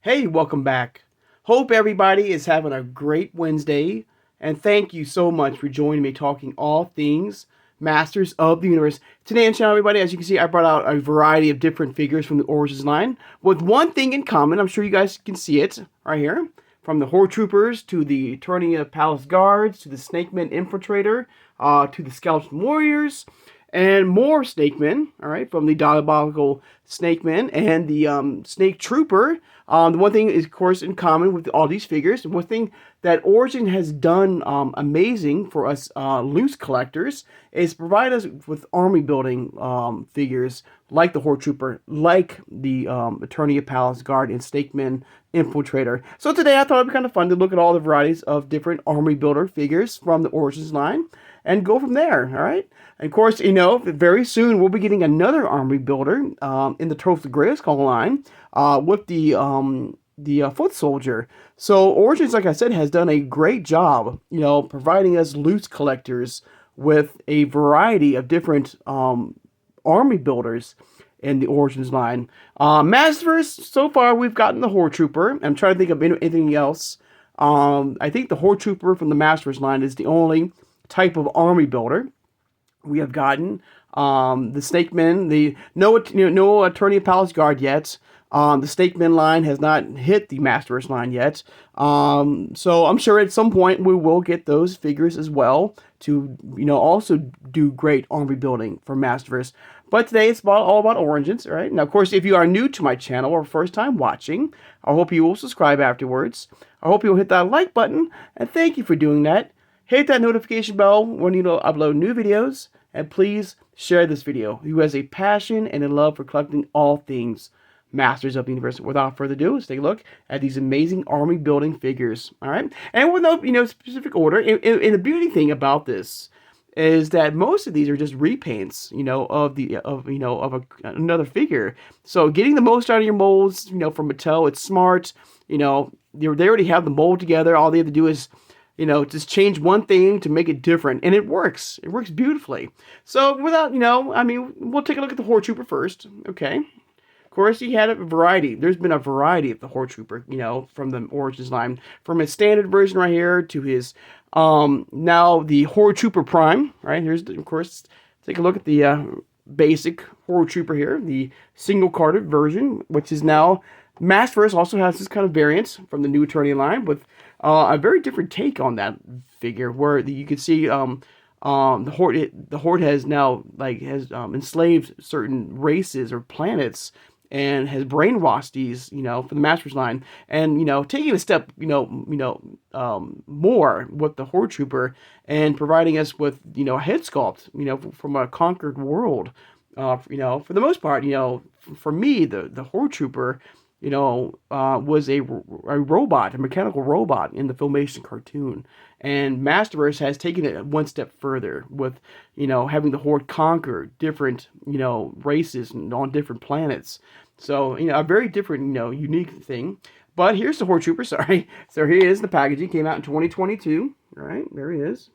Hey, welcome back. Hope everybody is having a great Wednesday, and thank you so much for joining me talking all things Masters of the Universe. Today on the channel, everybody, as you can see, I brought out a variety of different figures from the Origins line with one thing in common. I'm sure you guys can see it right here. From the Horde Troopers to the Eternia Palace Guards to the Snakeman Infiltrator to the Skeleton Warriors and more Snakemen, all right, from the Diabolical Snakemen and the Snake Trooper. The one thing is, of course, in common with all these figures, one thing that Origin has done amazing for us loose collectors is provide us with army building figures like the Horde Trooper, like the Eternia Palace Guard and Snakeman Infiltrator. So today I thought it'd be kind of fun to look at all the varieties of different army builder figures from the Origins line and go from there, all right? And of course, you know, very soon we'll be getting another army builder in the Trophy Grayskull line with the foot soldier. So Origins, like I said, has done a great job, you know, providing us loose collectors with a variety of different army builders in the Origins line. Masterverse, so far we've gotten the Horde Trooper. I'm trying to think of anything else. I think the Horde Trooper from the Masterverse line is the only type of army builder we have gotten. The Snakemen, no Eternia Palace Guard yet. The Snakemen line has not hit the Masterverse line yet. So I'm sure at some point we will get those figures as well to, you know, also do great army building for Masterverse. But today it's all about Origins, all right? Now, of course, if you are new to my channel or first time watching, I hope you will subscribe afterwards. I hope you'll hit that like button, and thank you for doing that. Hit that notification bell when you upload new videos, and please share this video. Who has a passion and a love for collecting all things Masters of the Universe. Without further ado, let's take a look at these amazing army building figures. All right, and with no specific order. And the beauty thing about this is that most of these are just repaints, you know, of another figure. So getting the most out of your molds, you know, from Mattel, it's smart. You know, they already have the mold together. All they have to do is, you know, just change one thing to make it different, and it works. It works beautifully. So without, you know, I mean, we'll take a look at the Horde Trooper first, okay? Of course, he had a variety. There's been a variety of the Horde Trooper, you know, from the Origins line, from his standard version right here to his now the Horde Trooper Prime, right? Here's of course, take a look at the basic Horde Trooper here, the single-carded version, which is now Masterverse also has this kind of variant from the new Eternia line with a very different take on that figure, where you can see the Horde has now enslaved certain races or planets and has brainwashed these, you know, for the Masters line, and you know, taking a step, more with the Horde Trooper and providing us with, you know, a head sculpt, you know, from a conquered world. You know, for the most part, you know, for me, the Horde Trooper, you know, was a robot, a mechanical robot in the Filmation cartoon. And Masterverse has taken it one step further with, you know, having the Horde conquer different, you know, races and on different planets. So, you know, a very different, you know, unique thing. But here's the Horde Trooper, sorry. So here is the packaging. Came out in 2022. All right, there he is.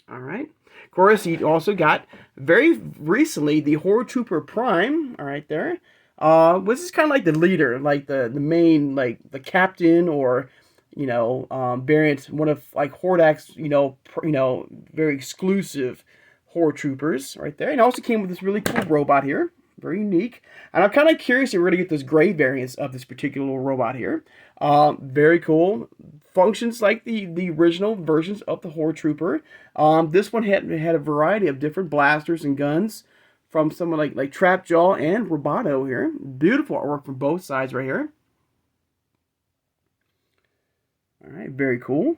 All right. Of course, he also got very recently the Horde Trooper Prime. All right, there. This is kind of like the leader, like the main, like the captain, or, you know, variant, one of like Hordak's, you know, very exclusive Horde Troopers right there. And it also came with this really cool robot here, very unique. And I'm kind of curious if we're gonna get those gray variants of this particular little robot here. Very cool. Functions like the original versions of the Horde Trooper. This one had a variety of different blasters and guns from someone like Trapjaw and Roboto here. Beautiful artwork from both sides right here. All right, very cool.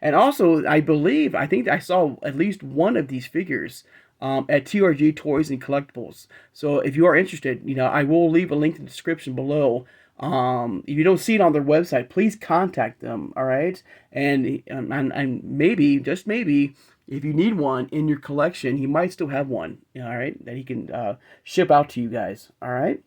And also, I think I saw at least one of these figures at TRG Toys and Collectibles. So if you are interested, you know, I will leave a link in the description below. If you don't see it on their website, please contact them, all right? And maybe, just maybe, if you need one in your collection, he might still have one, all right, that he can ship out to you guys, all right?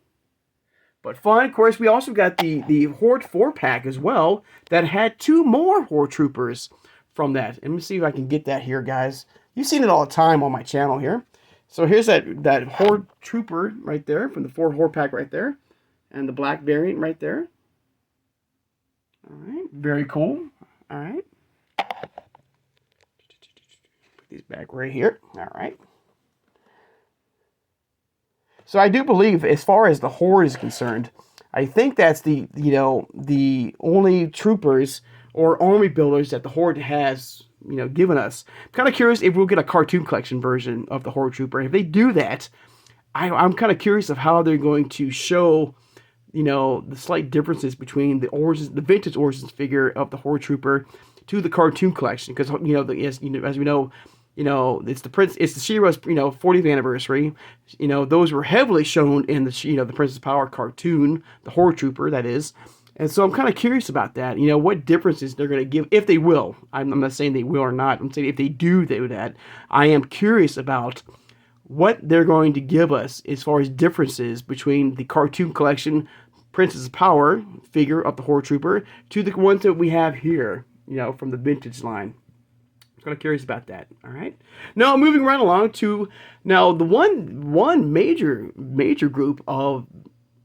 But fun, of course, we also got the Horde 4-pack as well that had 2 more Horde Troopers from that. Let me see if I can get that here, guys. You've seen it all the time on my channel here. So here's that Horde Trooper right there from the 4 Horde pack right there. And the black variant right there. All right, very cool. All right. Put these back right here. All right. So I do believe, as far as the Horde is concerned, I think that's the only troopers or army builders that the Horde has given us. I'm kind of curious if we'll get a cartoon collection version of the Horde Trooper. If they do that, I'm kind of curious of how they're going to show the slight differences between the vintage origins figure of the Horde Trooper to the cartoon collection, because as we know, it's the She-Ra's 40th anniversary. Those were heavily shown in the Princess Power cartoon, the Horde Trooper, that is. And so I'm kind of curious about that. What differences they're going to give, if they will. I'm not saying they will or not. I'm saying if they do that. I am curious about what they're going to give us as far as differences between the cartoon collection Princess Power figure of the Horde Trooper to the ones that we have here, from the vintage line. I'm kind of curious about that. All right. Now, moving right along to the one major group of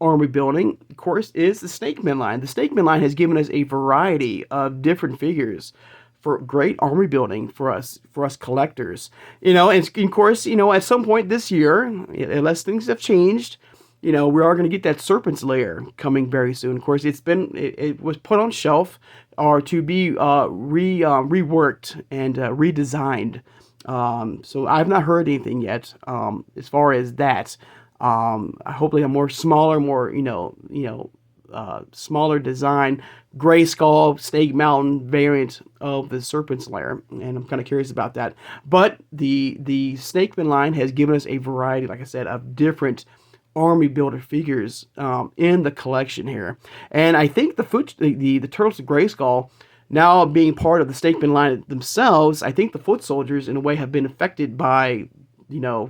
army building, of course, is the Snakeman line. The Snakeman line has given us a variety of different figures for great army building for us collectors. And of course, at some point this year, unless things have changed, we are going to get that Serpent's Lair coming very soon. Of course, it was put on shelf or to be reworked and redesigned. So I've not heard anything yet as far as that. Hopefully a more smaller, smaller design, gray skull, Snake Mountain variant of the Serpent's Lair, and I'm kind of curious about that. But the Snakeman line has given us a variety, like I said, of different army builder figures in the collection here, and I think the Turtles of Grayskull, now being part of the Snakeman line themselves, I think the foot soldiers in a way have been affected by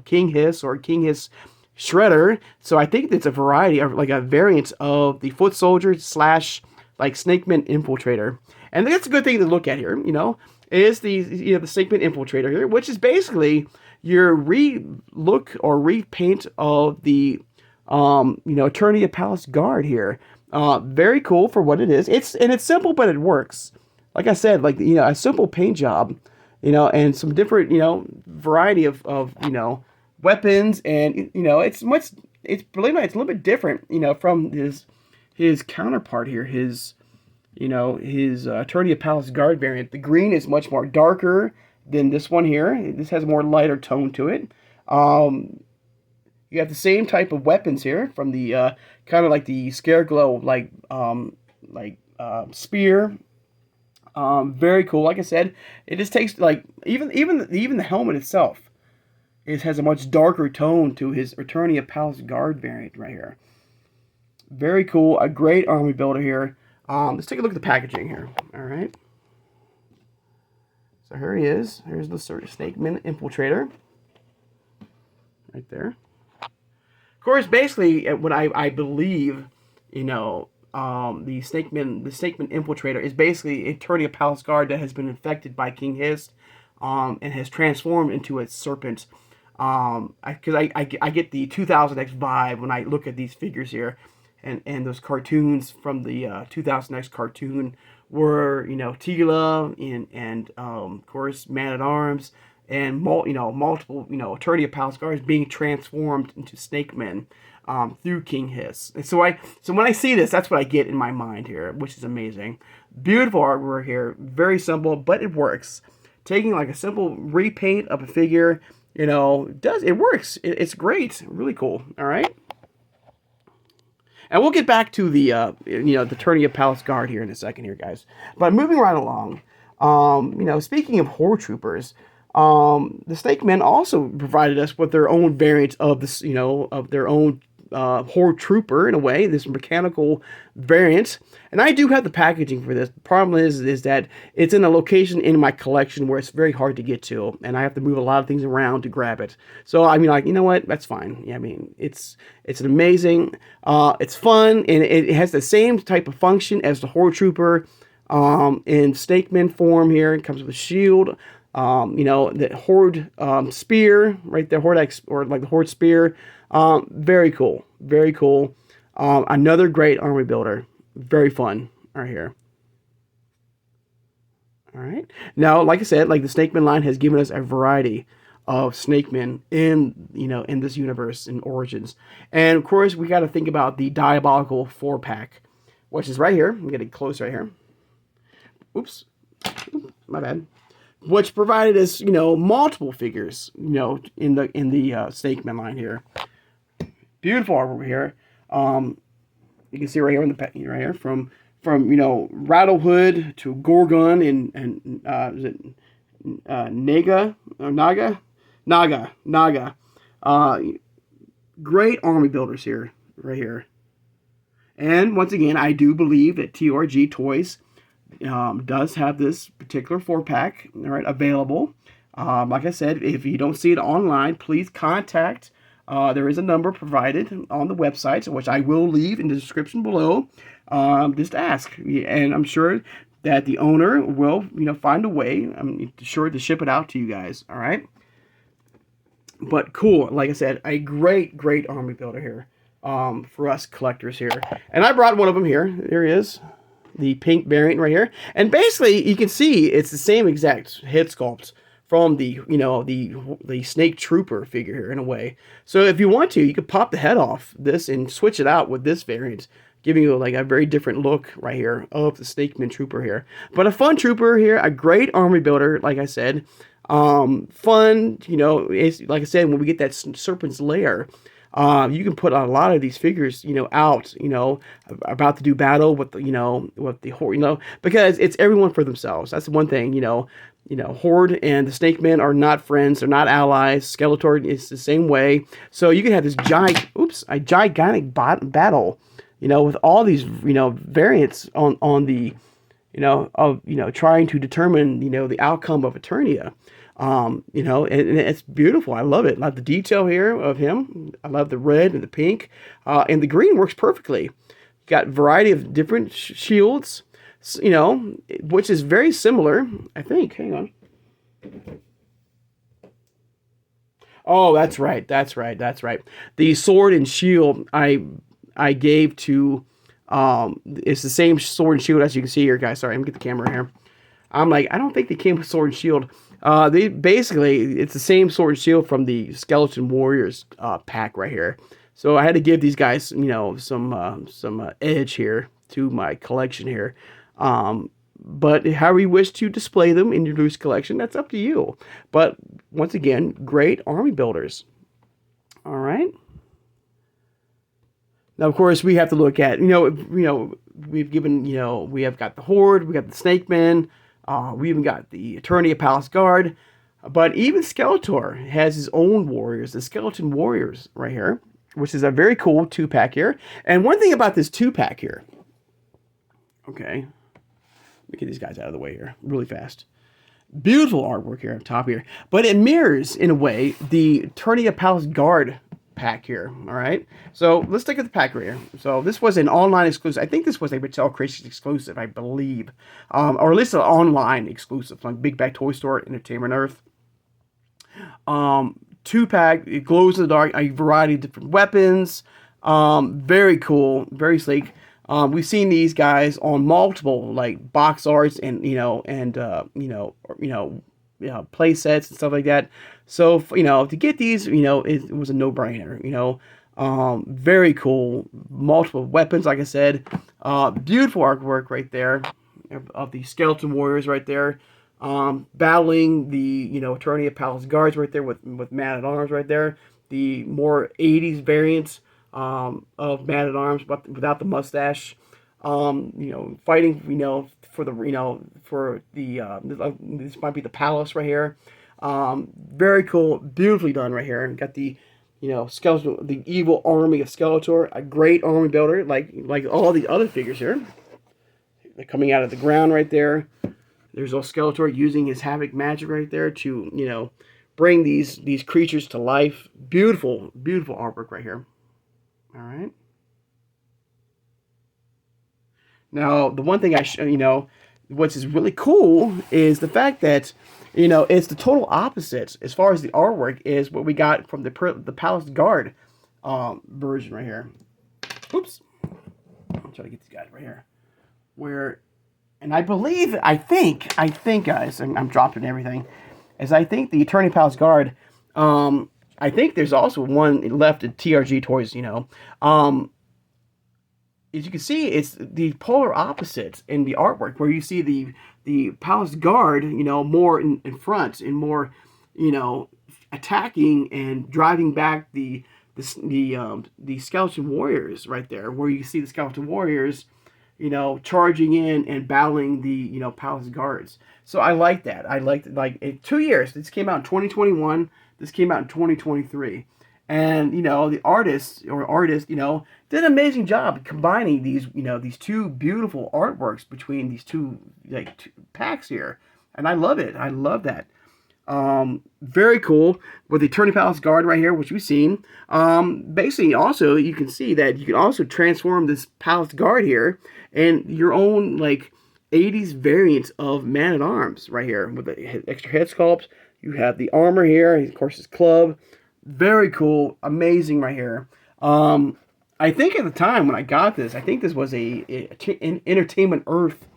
King Hiss or King Hiss Shredder. So I think it's a variety of like a variant of the foot soldier / like Snakeman Infiltrator, and that's a good thing to look at here. Is the Snakeman Infiltrator here, which is basically your relook or repaint of the Eternia Palace Guard here. Very cool for what it is. It's simple, but it works. Like I said, a simple paint job, and some different variety of weapons, and it's believe it, it's a little bit different from his counterpart here, his Eternia Palace Guard variant. The green is much more darker than this one here. This has a more lighter tone to it. You have the same type of weapons here from the kind of like the Scareglow spear. Very cool. Like I said, it just takes even the helmet itself. It has a much darker tone to his Eternia Palace Guard variant right here. Very cool. A great army builder here. Let's take a look at the packaging here. All right. So here he is. Here's the Snakeman Infiltrator. Right there. Of course, basically, what I believe, the Snakeman Infiltrator is basically Eternia Palace Guard that has been infected by King Hiss, and has transformed into a serpent. Because I get the 2000X vibe when I look at these figures here, and those cartoons from the 2000X cartoon were Tila and of course Man at Arms and multiple Eternia Palace Guards being transformed into Snake Men through King Hiss. And so when I see this, that's what I get in my mind here, which is amazing. Beautiful artwork here, very simple, but it works. Taking like a simple repaint of a figure, it works. It's great, really cool. All right. And we'll get back to the the Eternia Palace Guard here in a second here, guys. But moving right along, speaking of Horde Troopers, the Snake Men also provided us with their own variant of this, of their own Horde Trooper in a way, this mechanical variant. And I do have the packaging for this. The problem is that it's in a location in my collection where it's very hard to get to, and I have to move a lot of things around to grab it. So I mean, you know what? That's fine. Yeah, I mean, it's an amazing, it's fun, and it has the same type of function as the Horde Trooper in Snake Men form here. It comes with a shield. The Horde spear right there, or like the Horde spear. Very cool, very cool. Another great army builder, very fun right here. All right. Now, like I said, like the Snakeman line has given us a variety of Snakemen in in this universe in Origins, and of course we got to think about the Diabolical 4-pack, which is right here. I'm getting close right here. Oops, my bad. Which provided us multiple figures in the Snakeman line here. Beautiful artwork here. You can see right here in the right here from Rattlehood to Gorgon and is it Naga or Naga. Uh, Great army builders here, right here. And once again, I do believe that TRG Toys does have this particular 4-pack, all right, available. Like I said, if you don't see it online, please contact. There is a number provided on the website, which I will leave in the description below. Just ask, and I'm sure that the owner will, find a way. I'm sure to ship it out to you guys. All right. But cool, like I said, a great army builder here for us collectors here. And I brought one of them here. There he is, the pink variant right here. And basically, you can see it's the same exact head sculpt from the the Snake Trooper figure here in a way. So if you want to, you could pop the head off this and switch it out with this variant, giving you like a very different look right here of the Snakeman Trooper here. But a fun trooper here, a great army builder, like I said. Fun, it's, like I said, when we get that Serpent's Lair, you can put a lot of these figures, out, about to do battle with with the Horde, because it's everyone for themselves. That's one thing, Horde and the Snake Men are not friends, they're not allies. Skeletor is the same way. So you can have this gigantic battle, with all these, variants on the, trying to determine, the outcome of Eternia. And it's beautiful. I love it. I love the detail here of him. I love the red and the pink. And the green works perfectly. Got a variety of different shields, which is very similar, I think. Hang on. Oh, that's right. The sword and shield I gave to, it's the same sword and shield as you can see here, guys. Sorry, I'm going to get the camera here. I'm like, I don't think they came with sword and shield. They basically, it's the same sword and shield from the Skeleton Warriors pack right here. So I had to give these guys, some edge here to my collection here. But however you wish to display them in your loose collection, that's up to you. But once again, great army builders. All right. Now, of course, we have to look at, we've given, we have got the Horde, we got the Snake Men, we even got the Eternia Palace Guard, but even Skeletor has his own warriors, the Skeleton Warriors right here, which is a very cool 2-pack here. And one thing about this 2-pack here, okay, let me get these guys out of the way here really fast. Beautiful artwork here on top here, but it mirrors, in a way, the Eternia Palace Guard pack here. All right, so let's take a look at the pack right here. So this was an online exclusive. I think this was a Mattel Creations exclusive, I believe, or at least an online exclusive, like Big Bag Toy Store, Entertainment Earth. 2-pack, it glows in the dark, a variety of different weapons. Very cool, very sleek. We've seen these guys on multiple like box arts and play sets and stuff like that. So to get these, it was a no-brainer. Very cool, multiple weapons, like I said. Beautiful artwork right there of the Skeleton Warriors right there. Battling the Eternia Palace Guards right there with Man-at-Arms right there. The more 80s variants of Man-at-Arms, but without the mustache. Fighting, for the, this might be the palace right here. Very cool, beautifully done right here. And got the, Skeletor, the evil army of Skeletor, a great army builder, like all the other figures here. They're coming out of the ground right there. There's old Skeletor using his Havoc magic right there to, bring these creatures to life. Beautiful, beautiful artwork right here. All right. Now, the one thing which is really cool is the fact that, it's the total opposite as far as the artwork is what we got from the Palace Guard version right here. Oops. I'm trying to get these guys right here. Where And I think, guys, and I'm dropping everything, as I think the Eternity Palace Guard, I think there's also one left at TRG Toys, as you can see, it's the polar opposites in the artwork, where you see the Palace Guard, more in front and more, attacking and driving back the Skeleton Warriors right there, where you see the Skeleton Warriors, charging in and battling the Palace Guards. So I like that. I liked it. Like in 2 years, this came out in 2021. This came out in 2023. And the artist, did an amazing job combining these two beautiful artworks between these two two packs here, and I love it. I love that. Very cool with the Eternity Palace Guard right here, which we've seen. Basically, also you can see that you can also transform this Palace Guard here and your own 80s variant of Man at Arms right here with the extra head sculpt. You have the armor here, and of course his club. Very cool, amazing right here. I think at the time when I got this, I think this was an Entertainment Earth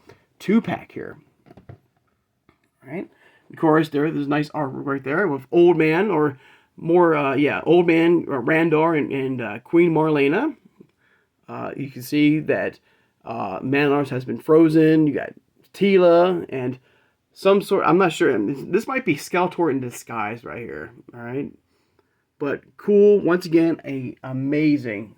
2-pack here. All right. Of course, there's nice artwork right there with Old Man, or more, Old Man Randor and Queen Marlena. You can see that Man at Arms has been frozen. You got Tila and some sort. I'm not sure. This might be Skeletor in disguise right here. All right. But cool, once again, a amazing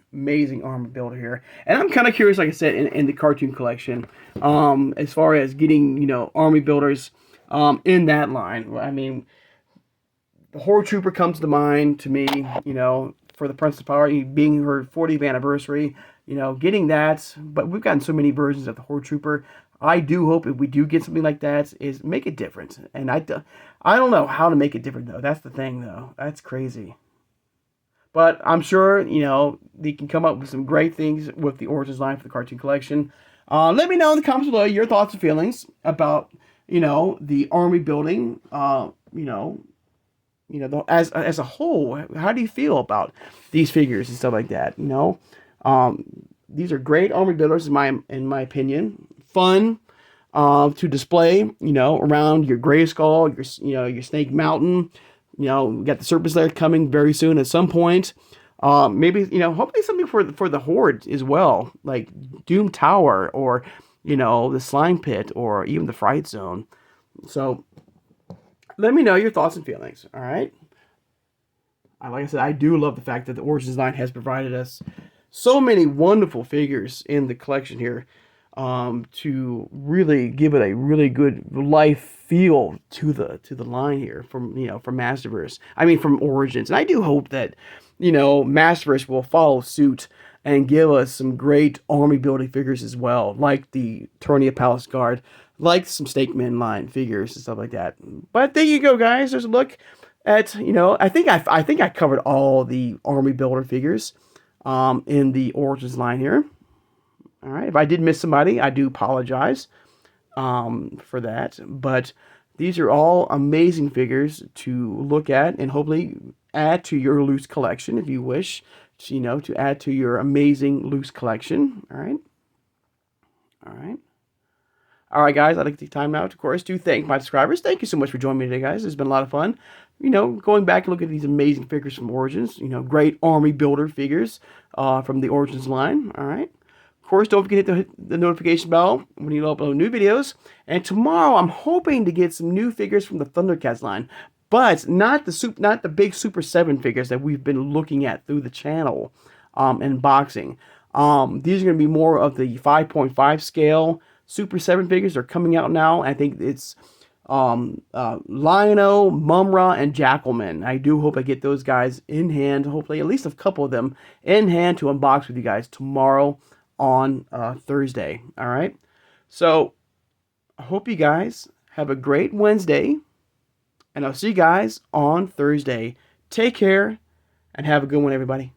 armor builder here. And I'm kind of curious, like I said, in the cartoon collection, as far as getting, army builders in that line. I mean, the Horde Trooper comes to mind to me, for the Princess Power, being her 40th anniversary, getting that. But we've gotten so many versions of the Horde Trooper. I do hope if we do get something like that, is make it different. And I don't know how to make it different, though. That's the thing, though. That's crazy. But I'm sure, they can come up with some great things with the Origins line for the cartoon collection. Let me know in the comments below your thoughts and feelings about, the army building, as a whole. How do you feel about these figures and stuff like that? These are great army builders in my opinion. Fun to display, around your Grayskull, your Snake Mountain. We got the Surface Layer coming very soon at some point. Maybe, hopefully something for the Horde as well, like Doom Tower, or, the Slime Pit, or even the Fright Zone. So, let me know your thoughts and feelings, all right? Like I said, I do love the fact that the Origins line has provided us so many wonderful figures in the collection here, to really give it a really good life feel to the line here from from Masterverse. I mean, from Origins. And I do hope that Masterverse will follow suit and give us some great army building figures as well, like the Eternia Palace Guard, like some Snake Man line figures and stuff like that. But there you go, guys. There's a look at I think I covered all the army builder figures in the Origins line here. All right, if I did miss somebody, I do apologize for that. But these are all amazing figures to look at and hopefully add to your loose collection if you wish, to add to your amazing loose collection. All right. All right. All right, guys, I'd like to take time out, of course, to thank my subscribers. Thank you so much for joining me today, guys. It's been a lot of fun. Going back and looking at these amazing figures from Origins. Great army builder figures from the Origins line. All right. Of course, don't forget to hit the notification bell when you upload new videos. And tomorrow, I'm hoping to get some new figures from the Thundercats line, but not the big Super 7 figures that we've been looking at through the channel and boxing. These are going to be more of the 5.5 scale Super 7 figures. They're coming out now. I think it's Lion-O, Mumra, and Jackalman. I do hope I get those guys in hand. Hopefully, at least a couple of them in hand to unbox with you guys tomorrow on Thursday. All right. So I hope you guys have a great Wednesday, and I'll see you guys on Thursday. Take care and have a good one, everybody.